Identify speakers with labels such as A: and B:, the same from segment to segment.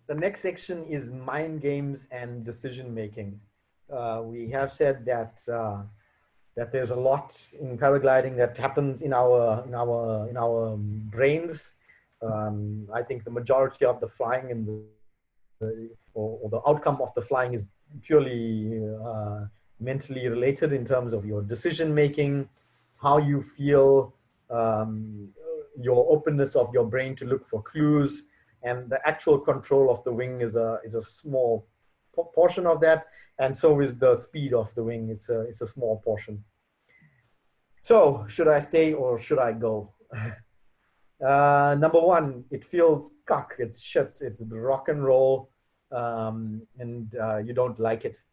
A: The next section is mind games and decision making. We have said that there's a lot in paragliding that happens in our brains. I think the majority of the flying in or the outcome of the flying is purely mentally related in terms of your decision making, how you feel, um, your openness of your brain to look for clues, and the actual control of the wing is a small portion of that, and so is the speed of the wing. It's a small portion. So should I stay or should I go? Number one, it feels cuck, it's shit, it's rock and roll, and you don't like it.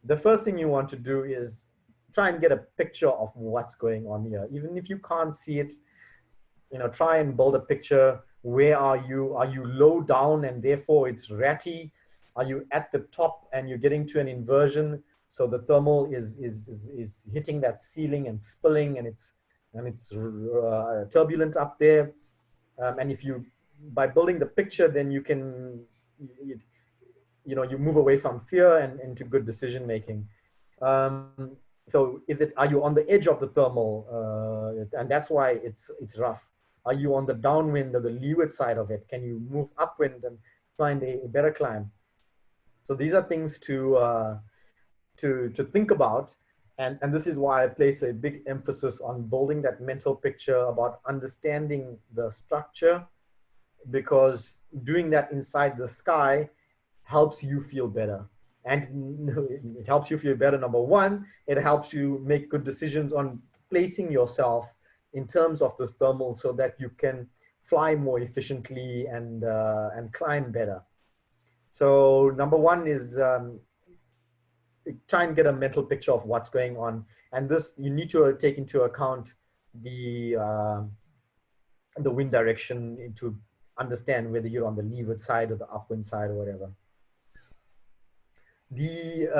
A: The first thing you want to do is try and get a picture of what's going on here. Even if you can't see it, try and build a picture. Where are you? Are you low down and therefore it's ratty? Are you at the top and you're getting to an inversion? So the thermal is hitting that ceiling and spilling, and it's turbulent up there. And if you, by building the picture, then you can, you, you move away from fear and into good decision making. So are you on the edge of the thermal? And that's why it's rough. Are you on the downwind or the leeward side of it? Can you move upwind and find a better climb? So these are things to think about. And this is why I place a big emphasis on building that mental picture about understanding the structure, because doing that inside the sky helps you feel better. And it helps you feel better. Number one, it helps you make good decisions on placing yourself in terms of this thermal so that you can fly more efficiently and climb better. So number one is try and get a mental picture of what's going on. And this, you need to take into account the wind direction to understand whether you're on the leeward side or the upwind side or whatever. The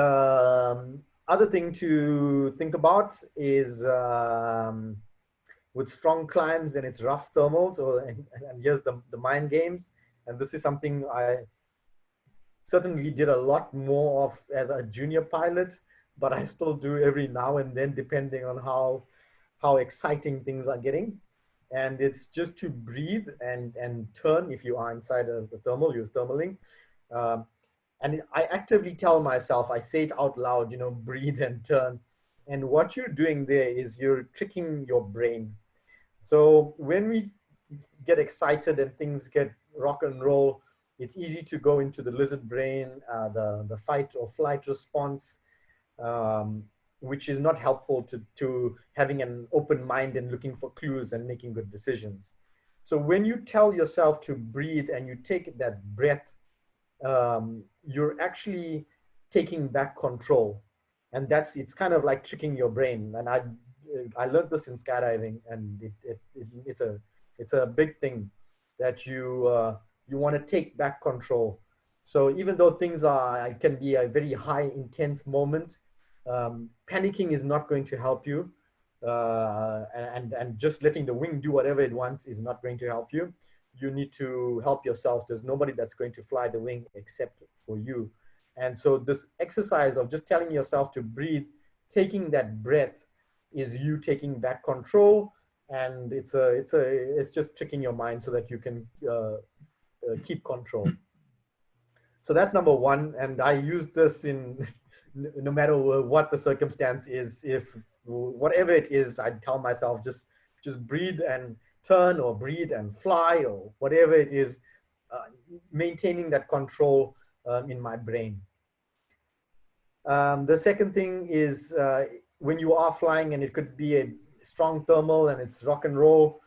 A: other thing to think about is with strong climbs and its rough thermals, and here's the mind games. And this is something I certainly did a lot more of as a junior pilot, but I still do every now and then, depending on how exciting things are getting. And it's just to breathe and turn. If you are inside of the thermal, you're thermaling. And I actively tell myself, I say it out loud, breathe and turn. And what you're doing there is you're tricking your brain. So when we get excited and things get rock and roll, it's easy to go into the lizard brain, the fight or flight response, which is not helpful to having an open mind and looking for clues and making good decisions. So when you tell yourself to breathe and you take that breath, you're actually taking back control. And it's kind of like tricking your brain. And I learned this in skydiving, and it's a big thing that you want to take back control. So even though things can be a very high intense moment, panicking is not going to help you, and just letting the wing do whatever it wants is not going to help you. You need to help yourself. There's nobody that's going to fly the wing except for you. And so this exercise of just telling yourself to breathe, taking that breath, is you taking back control. And it's just tricking your mind so that you can keep control. So that's number one. And I use this in no matter what the circumstance is. If whatever it is, I tell myself just breathe and turn, or breathe and fly, or whatever it is, maintaining that control in my brain. The second thing is when you are flying, and it could be a strong thermal and it's rock and roll,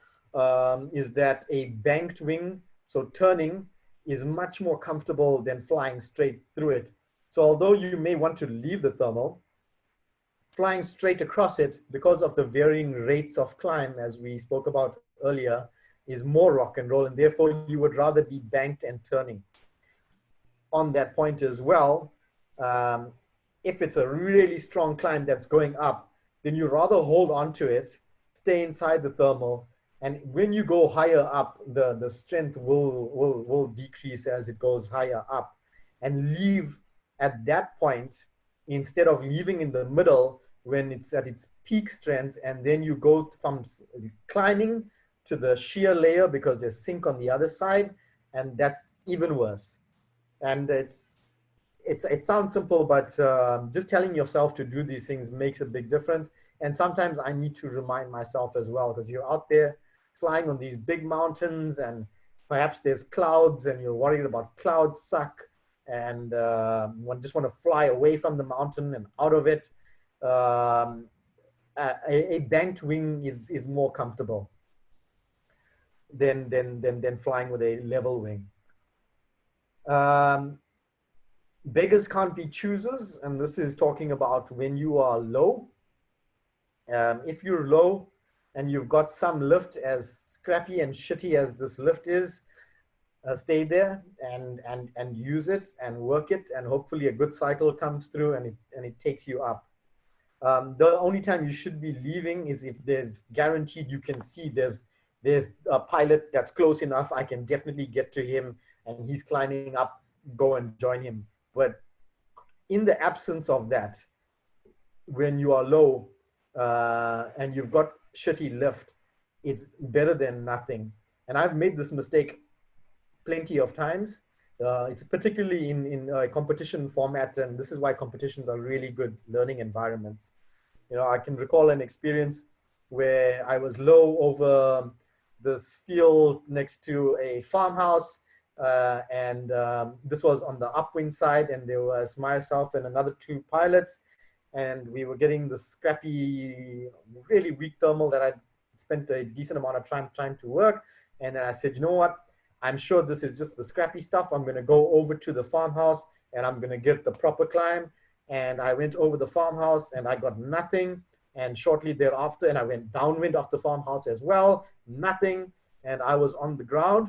A: is that a banked wing, so turning, is much more comfortable than flying straight through it. So although you may want to leave the thermal, flying straight across it, because of the varying rates of climb, as we spoke about earlier, is more rock and roll, and therefore you would rather be banked and turning. On that point as well, if it's a really strong climb that's going up, then you rather hold on to it, stay inside the thermal, And when you go higher up, the strength will decrease as it goes higher up, and leave at that point instead of leaving in the middle when it's at its peak strength, and then you go from climbing to the shear layer because there's sink on the other side, and that's even worse. And it sounds simple, but just telling yourself to do these things makes a big difference. And sometimes I need to remind myself as well, because you're out there flying on these big mountains, and perhaps there's clouds, and you're worried about clouds suck, and just want to fly away from the mountain and out of it. Um, a banked wing is more comfortable than flying with a level wing. Beggars can't be choosers, and this is talking about when you are low. If you're low and you've got some lift, as scrappy and shitty as this lift is, stay there and use it and work it, and hopefully a good cycle comes through and it takes you up. The only time you should be leaving is if there's guaranteed, you can see there's a pilot that's close enough, I can definitely get to him and he's climbing up, go and join him. But in the absence of that, when you are low and you've got shitty lift, it's better than nothing. And I've made this mistake plenty of times. It's particularly in a competition format, and this is why competitions are really good learning environments. You know, I can recall an experience where I was low over this field next to a farmhouse, and this was on the upwind side, and there was myself and another two pilots, and we were getting the scrappy, really weak thermal that I'd spent a decent amount of time trying to work. And then I said, you know what? I'm sure this is just the scrappy stuff. I'm going to go over to the farmhouse and I'm going to get the proper climb. And I went over the farmhouse and I got nothing. And shortly thereafter, and I went downwind of the farmhouse as well, nothing. And I was on the ground.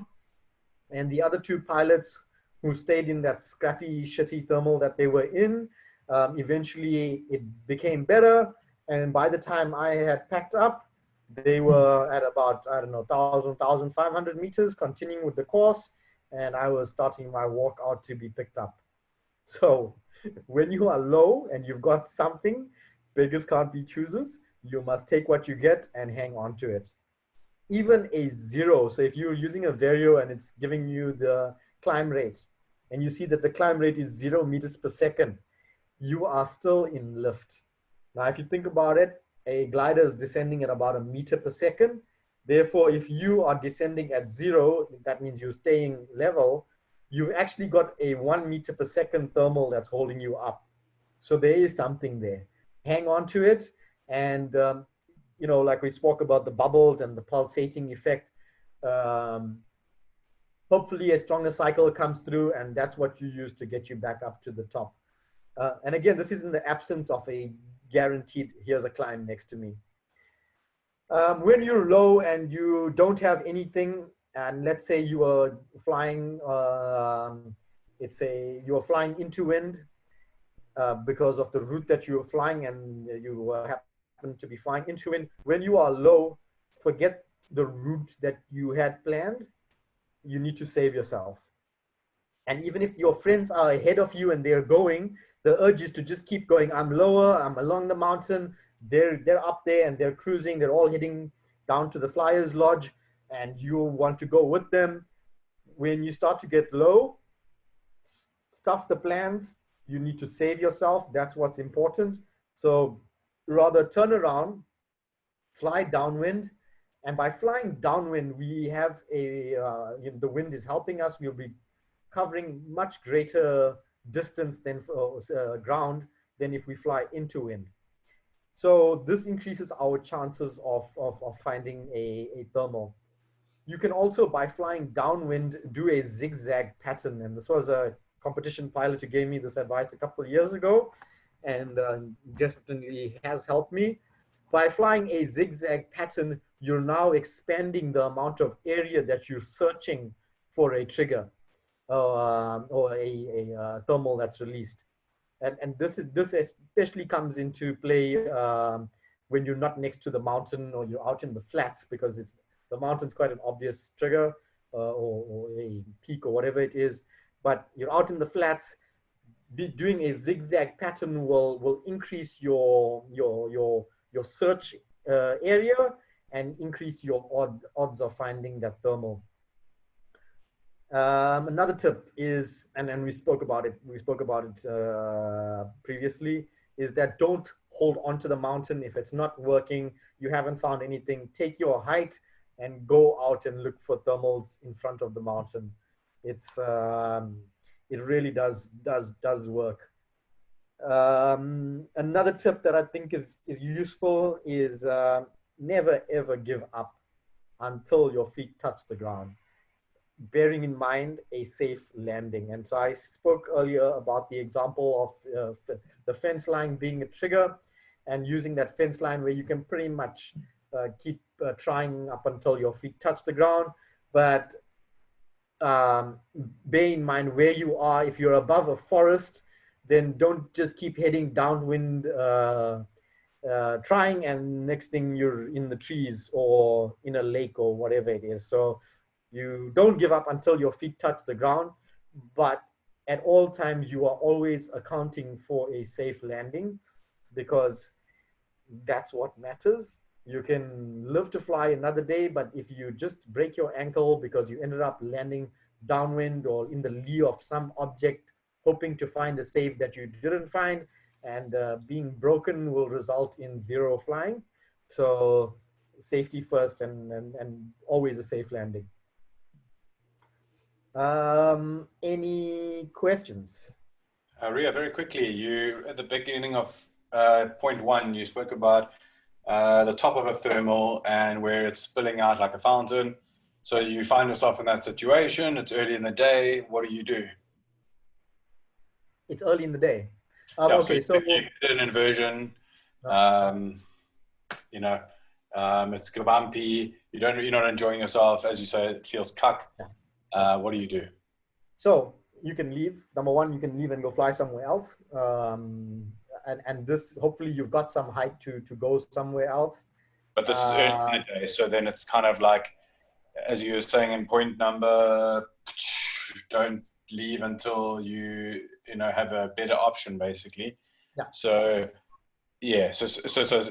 A: And the other two pilots who stayed in that scrappy, shitty thermal that they were in, eventually it became better. And by the time I had packed up, they were at about, I don't know, 1,500 meters, continuing with the course. And I was starting my walk out to be picked up. So when you are low and you've got something, beggars can't be choosers. You must take what you get and hang on to it. Even a zero. So if you're using a Vario and it's giving you the climb rate, and you see that the climb rate is 0 meters per second, you are still in lift. Now, if you think about it, a glider is descending at about 1 meter per second. Therefore, if you are descending at 0, that means you're staying level. You've actually got a 1 meter per second thermal that's holding you up. So there is something there. Hang on to it. And, you know, like we spoke about the bubbles and the pulsating effect, hopefully a stronger cycle comes through, and that's what you use to get you back up to the top. And again, this is in the absence of a guaranteed, here's a climb next to me. When you're low and you don't have anything, and let's say you are flying, you are flying into wind because of the route that you're flying, and you happen to be flying into wind. When you are low, forget the route that you had planned. You need to save yourself. And even if your friends are ahead of you and they're going, the urge is to just keep going. I'm lower, I'm along the mountain, they're up there and they're cruising, they're all heading down to the Flyers Lodge, and you want to go with them. When you start to get low, stuff the plans, you need to save yourself. That's what's important. So rather turn around, fly downwind, and by flying downwind, we have the wind is helping us. We'll be covering much greater distance than ground than if we fly into wind. So this increases our chances of finding a thermal. You can also, by flying downwind, do a zigzag pattern. And this was a competition pilot who gave me this advice a couple of years ago, and definitely has helped me. By flying a zigzag pattern, you're now expanding the amount of area that you're searching for a trigger or a thermal that's released. And this especially comes into play when you're not next to the mountain or you're out in the flats, because the mountain's quite an obvious trigger, or a peak or whatever it is. But you're out in the flats, doing a zigzag pattern will increase your search area and increase your odds of finding that thermal. Another tip is, and we spoke about it previously, is that don't hold on to the mountain. If it's not working, you haven't found anything, take your height and go out and look for thermals in front of the mountain. It's it really does work. Another tip that I think is useful is never ever give up until your feet touch the ground, bearing in mind a safe landing. And so I spoke earlier about the example of the fence line being a trigger, and using that fence line where you can pretty much keep trying up until your feet touch the ground. But bear in mind where you are. If you're above a forest, then don't just keep heading downwind trying, and next thing you're in the trees or in a lake or whatever it is. So you don't give up until your feet touch the ground, but at all times you are always accounting for a safe landing, because that's what matters. You can live to fly another day, but if you just break your ankle because you ended up landing downwind or in the lee of some object, hoping to find a safe that you didn't find, and being broken will result in zero flying. So safety first, and always a safe landing. Any questions?
B: Ria, very quickly, you at the beginning of point 1, you spoke about the top of a thermal and where it's spilling out like a fountain. So you find yourself in that situation. It's early in the day. What do you do?
A: It's early in the day.
B: Yeah,
A: okay,
B: so you get an inversion. You know, it's bumpy. You're not enjoying yourself, as you say. It feels cuck. What do you do?
A: So you can leave. Number one, you can leave and go fly somewhere else. And this, hopefully you've got some height to go somewhere else.
B: But this is early in the day, so then it's kind of like, as you were saying in point number, don't leave until you have a better option, basically.
A: Yeah.
B: So yeah, so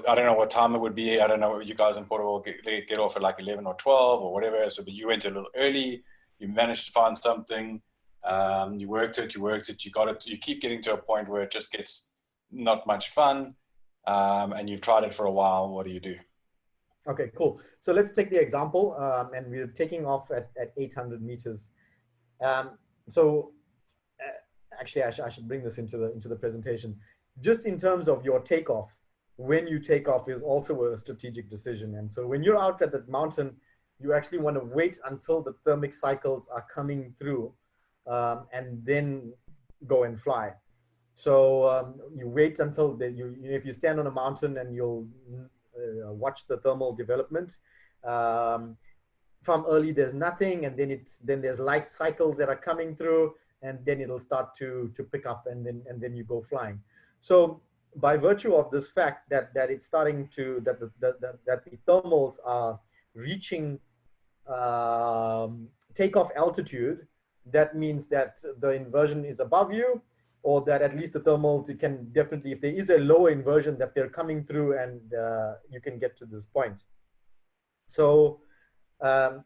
B: I don't know what time it would be. I don't know what you guys in Portugal get off at, like 11 or 12 or whatever. So, but you went a little early. You managed to find something. You worked it. You got it. You keep getting to a point where it just gets not much fun, and you've tried it for a while. What do you do?
A: Okay, cool. So let's take the example, and we're taking off at 800 meters. Actually, I should bring this into the presentation. Just in terms of your takeoff, when you take off is also a strategic decision. And so when you're out at the mountain, you actually want to wait until the thermic cycles are coming through, and then go and fly. So you wait until if you stand on a mountain and you'll watch the thermal development. From early, there's nothing, and then there's light cycles that are coming through, and then it'll start to pick up, and then you go flying. So by virtue of this fact that it's starting to that the thermals are reaching takeoff altitude, that means that the inversion is above you, or that at least the thermals, you can definitely, if there is a lower inversion, that they're coming through, and you can get to this point. So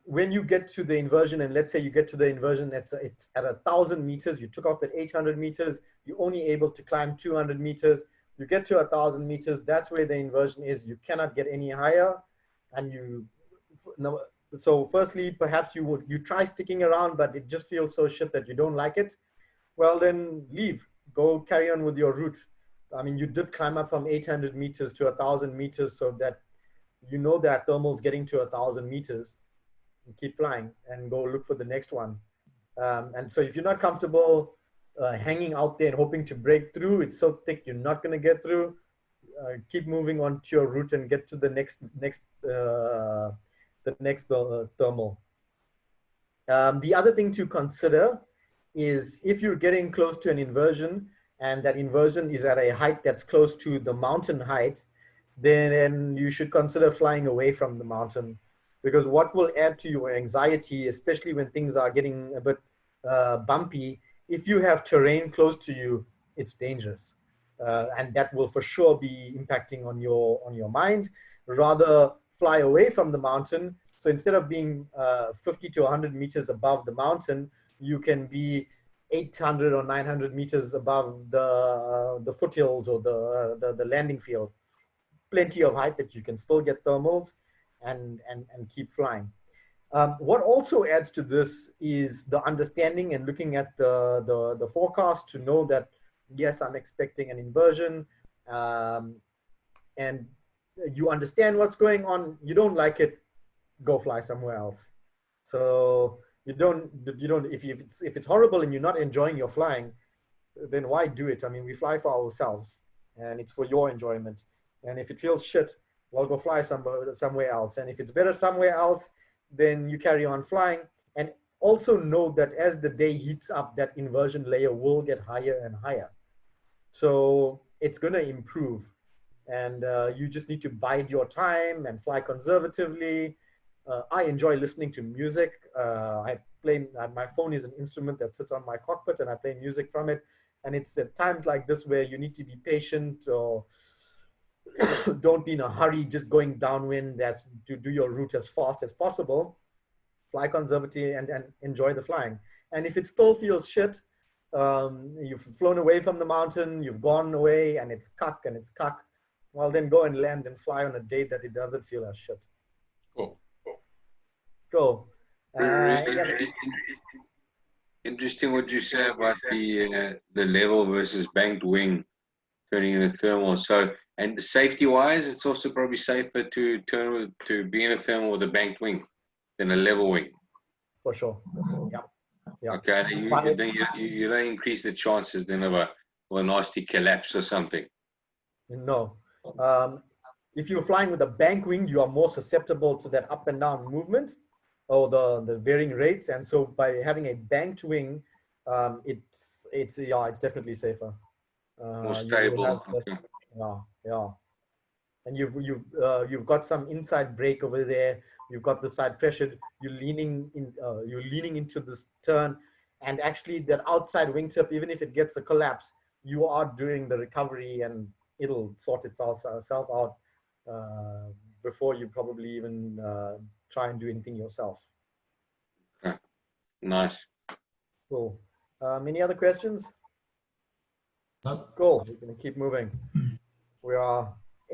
A: when you get to the inversion, and let's say you get to the inversion, it's at 1,000 meters, you took off at 800 meters, you're only able to climb 200 meters, you get to 1,000 meters, that's where the inversion is. You cannot get any higher. And so firstly, perhaps you try sticking around, but it just feels so shit that you don't like it. Well, then leave, go carry on with your route. I mean, you did climb up from 800 meters to 1,000 meters, so that that thermal's getting to 1,000 meters. Keep flying and go look for the next one. And so if you're not comfortable hanging out there and hoping to break through, it's so thick you're not going to get through. Keep moving on to your route and get to the next thermal. The other thing to consider is if you're getting close to an inversion, and that inversion is at a height that's close to the mountain height, then you should consider flying away from the mountain. because what will add to your anxiety, especially when things are getting a bit bumpy, if you have terrain close to you, it's dangerous. And that will for sure be impacting on your mind. Rather fly away from the mountain. So instead of being 50 to 100 meters above the mountain, you can be 800 or 900 meters above the foothills or the landing field. Plenty of height that you can still get thermals and keep flying. What also adds to this is the understanding and looking at the forecast to know that, yes, I'm expecting an inversion, and you understand what's going on. You don't like it, go fly somewhere else. So you don't if it's horrible and you're not enjoying your flying, then why do it? I mean, we fly for ourselves and it's for your enjoyment. And if it feels shit, well, go fly somewhere else. And if it's better somewhere else, then you carry on flying. And also know that as the day heats up, that inversion layer will get higher and higher. So it's going to improve. And you just need to bide your time and fly conservatively. I enjoy listening to music. I play, my phone is an instrument that sits on my cockpit and I play music from it. And it's at times like this where you need to be patient, or don't be in a hurry just going downwind as to do your route as fast as possible. Fly conservatively and enjoy the flying. And if it still feels shit, you've flown away from the mountain, you've gone away and it's cuck, well, then go and land and fly on a day that it doesn't feel as shit.
B: Cool.
A: Cool.
C: Interesting what you say about the level versus banked wing turning into thermal. So, and safety-wise, it's also probably safer to turn to be in a thermal with a banked wing than a level wing.
A: For sure. Yeah. Yeah.
C: Okay. You don't increase the chances then of a nasty collapse or something.
A: No. If you're flying with a bank wing, you are more susceptible to that up and down movement or the varying rates. And so by having a banked wing, it's definitely safer.
C: More stable. Okay.
A: Yeah. And you've got some inside brake over there. You've got the side pressure. You're leaning into this turn, and actually that outside wingtip, even if it gets a collapse, you are doing the recovery and it'll sort itself out before you probably even try and do anything yourself.
C: Okay. Nice.
A: Cool. Any other questions?
D: No.
A: Cool. We're going to keep moving. We are